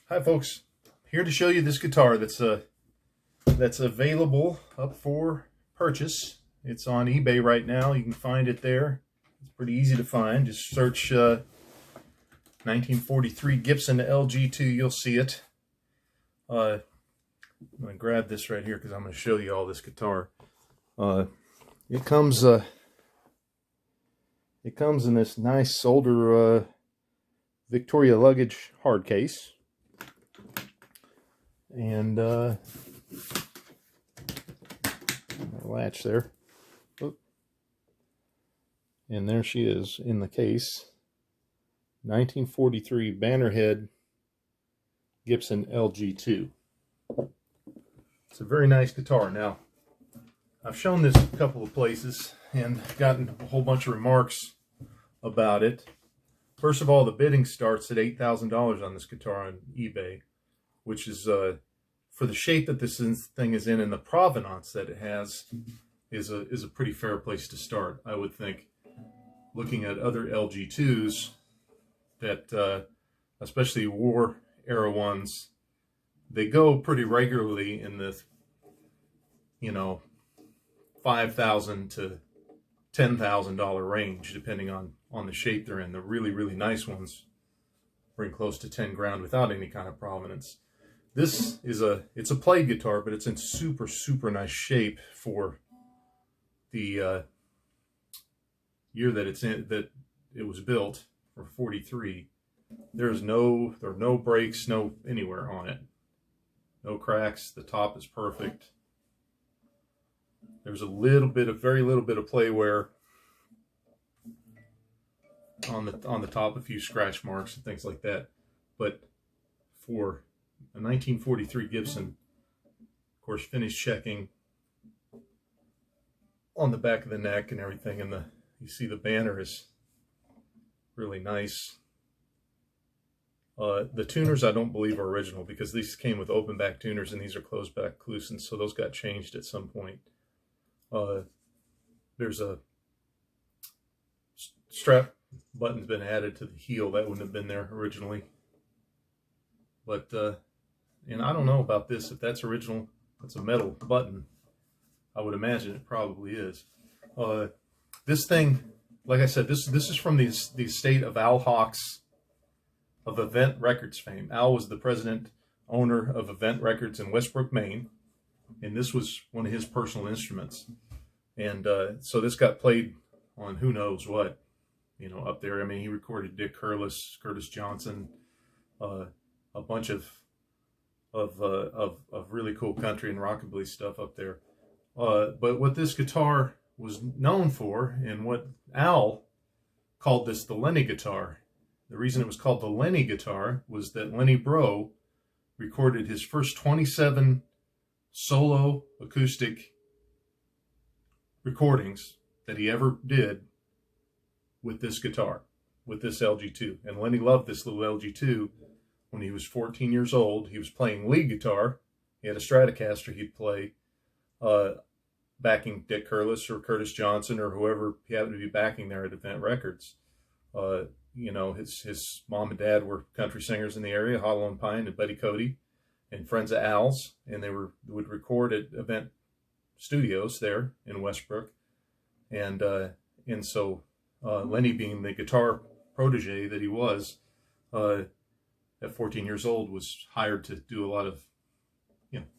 Hi folks, here to show you this guitar that's available up for purchase. It's on eBay right now. You can find it there. It's pretty easy to find. Just search 1943 Gibson LG-2. You'll see it. I'm going to grab this right here because I'm going to show you all this guitar. It comes in this nice older Victoria luggage hard case. And latch there. Oop. And there she is in the case. 1943 Bannerhead Gibson LG-2. It's a very nice guitar. Now, I've shown this a couple of places and gotten a whole bunch of remarks about it. First of all, the bidding starts at $8,000 on this guitar on eBay, which is for the shape that this thing is in and the provenance that it has is a pretty fair place to start, I would think. Looking at other LG-2s that, especially war era ones, they go pretty regularly in the, $5,000 to $10,000 range, depending on the shape they're in. The really, really nice ones bring close to 10 grand without any kind of provenance. This is it's a played guitar, but it's in super, super nice shape for the year that it was built, for 43. There are no breaks, no anywhere on it. No cracks. The top is perfect. There's very little bit of play wear on the top, a few scratch marks and things like that. But for a 1943 Gibson, of course, finish checking on the back of the neck and everything, and you see the banner is really nice. The tuners I don't believe are original, because these came with open back tuners and these are closed back Klusons, so those got changed at some point. There's a strap button's been added to the heel that wouldn't have been there originally. But and I don't know about this, if that's original. It's a metal button. I would imagine it probably is. This thing, like I said, this is from the estate of Al Hawks of Event Records fame. Al was the president owner of Event Records in Westbrook, Maine, and this was one of his personal instruments. And so this got played on who knows what, up there. I mean, he recorded Dick Curtis, Curtis Johnson, a bunch of really cool country and rockabilly stuff up there. But what this guitar was known for, and what Al called this the Lenny guitar, the reason it was called the Lenny guitar was that Lenny Breau recorded his first 27 solo acoustic recordings that he ever did with this guitar, with this LG-2. And Lenny loved this little LG-2. When he was 14 years old, he was playing lead guitar. He had a Stratocaster he'd play, backing Dick Curtis or Curtis Johnson or whoever he happened to be backing there at Event Records. His mom and dad were country singers in the area, Hollow and Pine and Buddy Cody, and friends of Al's, and they would record at Event Studios there in Westbrook. And so Lenny, being the guitar protege that he was, at 14 years old, was hired to do a lot of,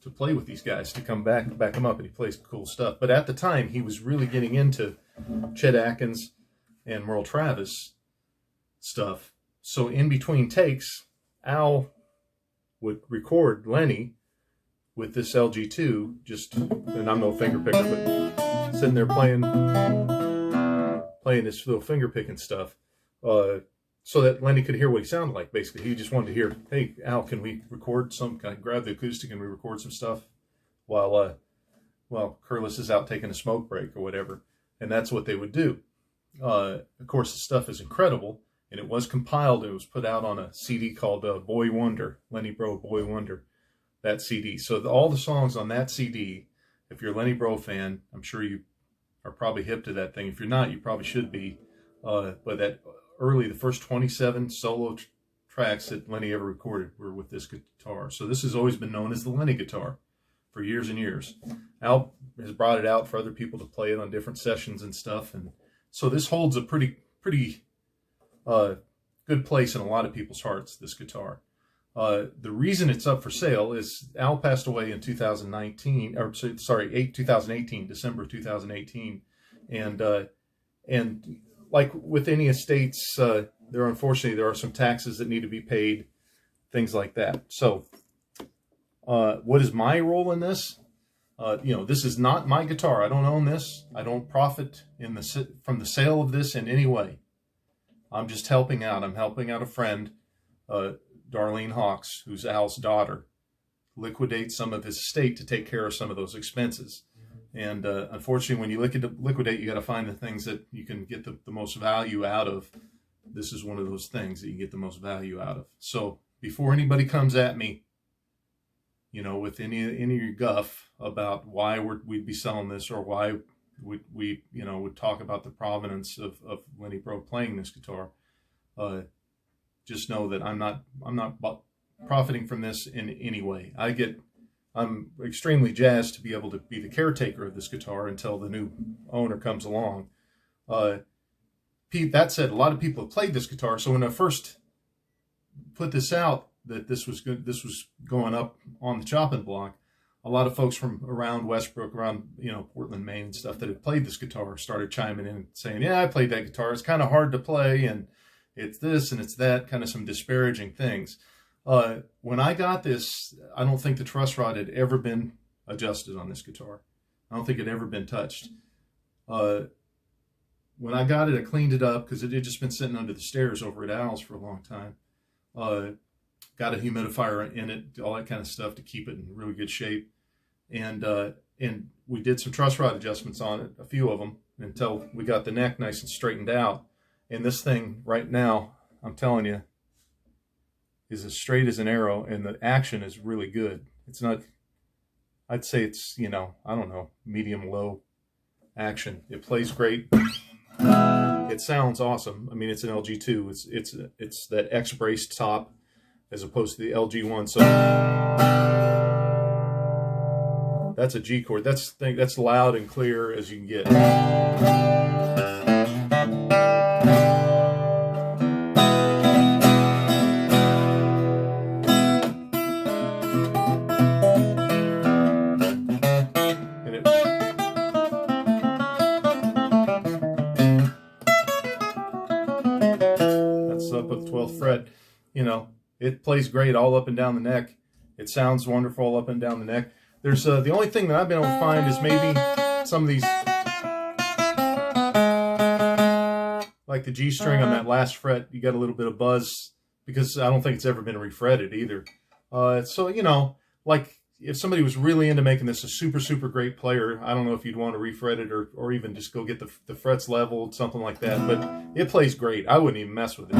to play with these guys, to come back them up, and he plays cool stuff. But at the time, he was really getting into Chet Atkins and Merle Travis stuff. So in between takes, Al would record Lenny with this LG-2, and I'm no finger picker, but sitting there playing this little finger picking stuff, so that Lenny could hear what he sounded like. Basically, he just wanted to hear, hey, Al, can we record some? Can I grab the acoustic and we record some stuff while Curtis is out taking a smoke break or whatever? And that's what they would do. Of course, the stuff is incredible, and it was compiled. It was put out on a CD called Boy Wonder, Lenny Breau Boy Wonder, that CD. So all the songs on that CD, if you're a Lenny Breau fan, I'm sure you are probably hip to that thing. If you're not, you probably should be. But that the first 27 solo tracks that Lenny ever recorded were with this guitar. So this has always been known as the Lenny guitar for years and years. Al has brought it out for other people to play it on different sessions and stuff, and so this holds a pretty good place in a lot of people's hearts, this guitar. The reason it's up for sale is Al passed away in 2019, or sorry, 2018, December 2018, and like with any estates, unfortunately there are some taxes that need to be paid, things like that. So, what is my role in this? This is not my guitar. I don't own this. I don't profit from the sale of this in any way. I'm just helping out. I'm helping out a friend, Darlene Hawks, who's Al's daughter, liquidate some of his estate to take care of some of those expenses. And unfortunately, when you liquidate, you got to find the things that you can get the most value out of. This is one of those things that you get the most value out of. So before anybody comes at me, with any of your guff about why we'd be selling this, or why we would talk about the provenance of Lenny Bro playing this guitar, just know that I'm not profiting from this in any way. I'm extremely jazzed to be able to be the caretaker of this guitar until the new owner comes along. Pete, that said, a lot of people have played this guitar, so when I first put this out, that this was going up on the chopping block, a lot of folks from around Westbrook, around Portland, Maine and stuff that had played this guitar started chiming in and saying, yeah, I played that guitar. It's kind of hard to play, and it's this and it's that, kind of some disparaging things. When I got this, I don't think the truss rod had ever been adjusted on this guitar. I don't think it had ever been touched. When I got it, I cleaned it up because it had just been sitting under the stairs over at Al's for a long time. Got a humidifier in it, all that kind of stuff to keep it in really good shape. And we did some truss rod adjustments on it, a few of them, until we got the neck nice and straightened out. And this thing right now, I'm telling you, is as straight as an arrow, and the action is really good. It's not, I'd say it's, I don't know, medium-low action. It plays great. It sounds awesome. I mean, it's an LG-2. It's that X-braced top as opposed to the LG-1. So that's a G chord. That's loud and clear as you can get. That's up at the 12th fret. It plays great all up and down the neck. It sounds wonderful all up and down the neck. There's the only thing that I've been able to find is maybe some of these, like the G string on that last fret, you got a little bit of buzz, because I don't think it's ever been refretted either. So, like if somebody was really into making this a super, super great player, I don't know if you'd want to refret it or even just go get the frets leveled, something like that. But it plays great. I wouldn't even mess with it.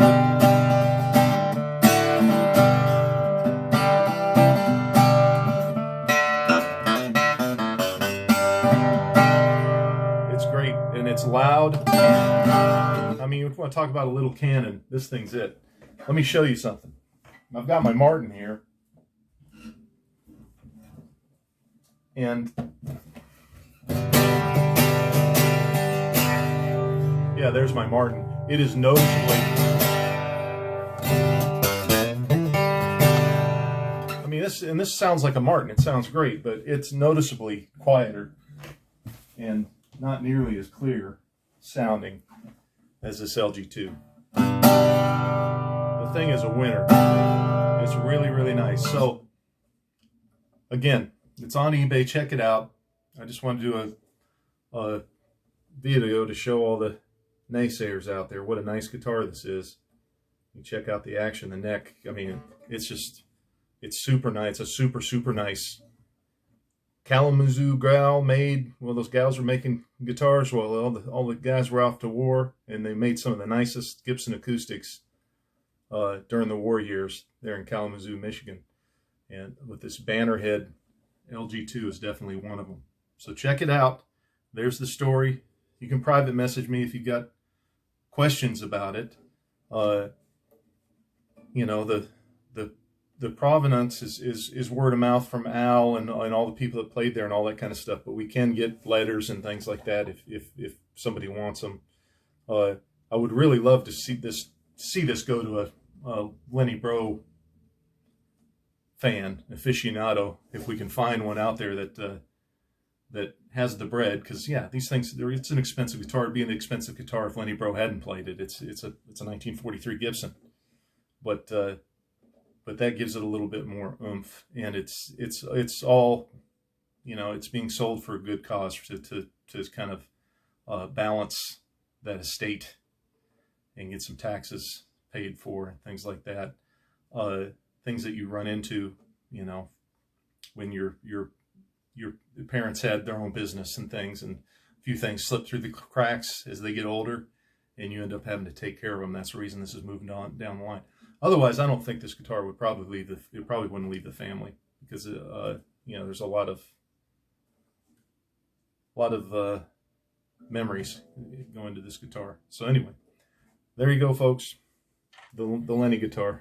And it's loud. I mean, if you want to talk about a little cannon, this thing's it. Let me show you something. I've got my Martin here. And yeah, there's my Martin. It is noticeably, I mean, this sounds like a Martin. It sounds great, but it's noticeably quieter and not nearly as clear sounding as this LG-2. The thing is a winner. It's really, really nice. So again, it's on eBay. Check it out. I just want to do a video to show all the naysayers out there what a nice guitar this is. You check out the action, the neck. I mean, it's super nice. It's a super, super nice Kalamazoo growl made. Well, those gals were making guitars while all the guys were off to war, and they made some of the nicest Gibson acoustics during the war years there in Kalamazoo, Michigan. And with this banner head, LG-2 is definitely one of them. So check it out. There's the story. You can private message me if you've got questions about it. you know, the provenance is word of mouth from Al and all the people that played there and all that kind of stuff. But we can get letters and things like that if somebody wants them. I would really love to see this go to a Lenny Bro fan, aficionado, if we can find one out there that has the bread. Because yeah, these things, it's an expensive guitar. It'd be an expensive guitar if Lenny Bro hadn't played it. It's a 1943 Gibson, but that gives it a little bit more oomph, and it's all, you know, it's being sold for a good cause to kind of balance that estate and get some taxes paid for and things like that. Things that you run into, you know, when your parents had their own business and things, and a few things slip through the cracks as they get older, and you end up having to take care of them. That's the reason this is moving on down the line. Otherwise, I don't think this guitar would probably it probably wouldn't leave the family, because you know, there's a lot of memories going to this guitar. So anyway, there you go, folks. The Lenny guitar.